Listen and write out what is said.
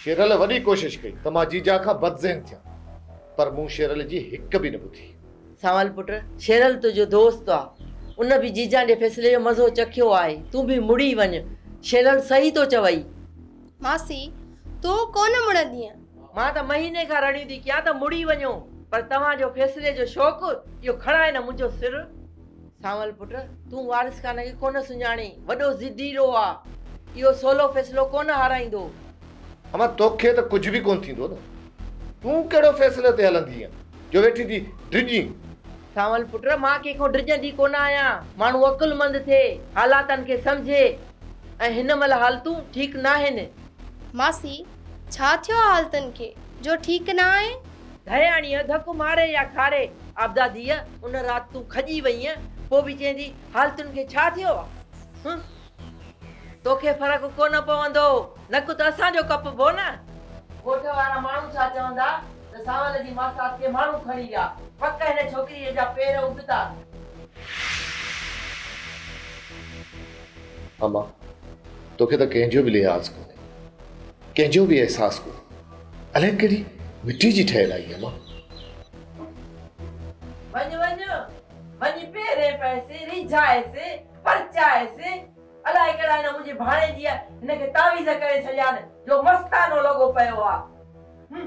Cheryl वॾी कोशिशि कई त मां जीजा खां बदज़हन थियां, पर मूं शेरल जी हिक बि न ॿुधी। सावल पुट, शेरल तुंहिंजो दोस्त आहे, उन बि जीजा जे फ़ैसिले जो मज़ो चखियो आहे। तूं बि मुड़ी वञ, शेरल सही तो चवई। मासी तूं कोन मुड़ंदीअ। मां त महीने खां रड़ी थी कयां त मुड़ी वञो, पर तव्हांजो फ़ैसिले जो शौक़ु इहो खणाए न मुंहिंजो सिर। सावल पुट, तूं वारिस खान खे कोन सुञाणी, वॾो ज़िदीरो आहे, इहो सोलो फ़ैसिलो कोन हाराईंदो। अमा तोखे त कुझु बि कोन थींदो न, तूं कहिड़ो फ़ैसिले ते हलंदी आहीं जो वेठी थी ड्रिजी। सावल पुट, मां कंहिंखो ड्रिजंदी कोन आहियां। माण्हू अकुलमंद थिए, हालातनि खे सम्झे, ऐं हिन महिल हालतूं ठीकु न आहिनि। मासी छा थियो हालतनि खे जो ठीकु न आहे? धयाणीअ धकु मारे या खारे, आबदा धीअ उन राति तूं खॼी वईअ, पोइ बि चईंदी हालतुनि खे छा थियो आहे? तोखे फ़र्क़ु कोन पवंदो, नकु त असांजो कपबो न। ॻोठ वारा माण्हू छा चवंदा त सावल जी मासात खे माण्हू खणी विया, पक हिन छोकिरीअ जा पेर उगता। अमा तोखे त कंहिंजो बि लिहाज़ कोन्हे, कंहिंजो बि अहसासु कोन्हे, अलाए कहिड़ी मिटी जी ठहियल आई अमा। वञ वञ वञ, पेरे पैसे रिझाएसि परचाएसि, अलाए कहिड़ा हिन मुंहिंजे भाणे जी हिनखे तावीज़ करे छॾिया जो मस्तानो लॻो पियो आहे।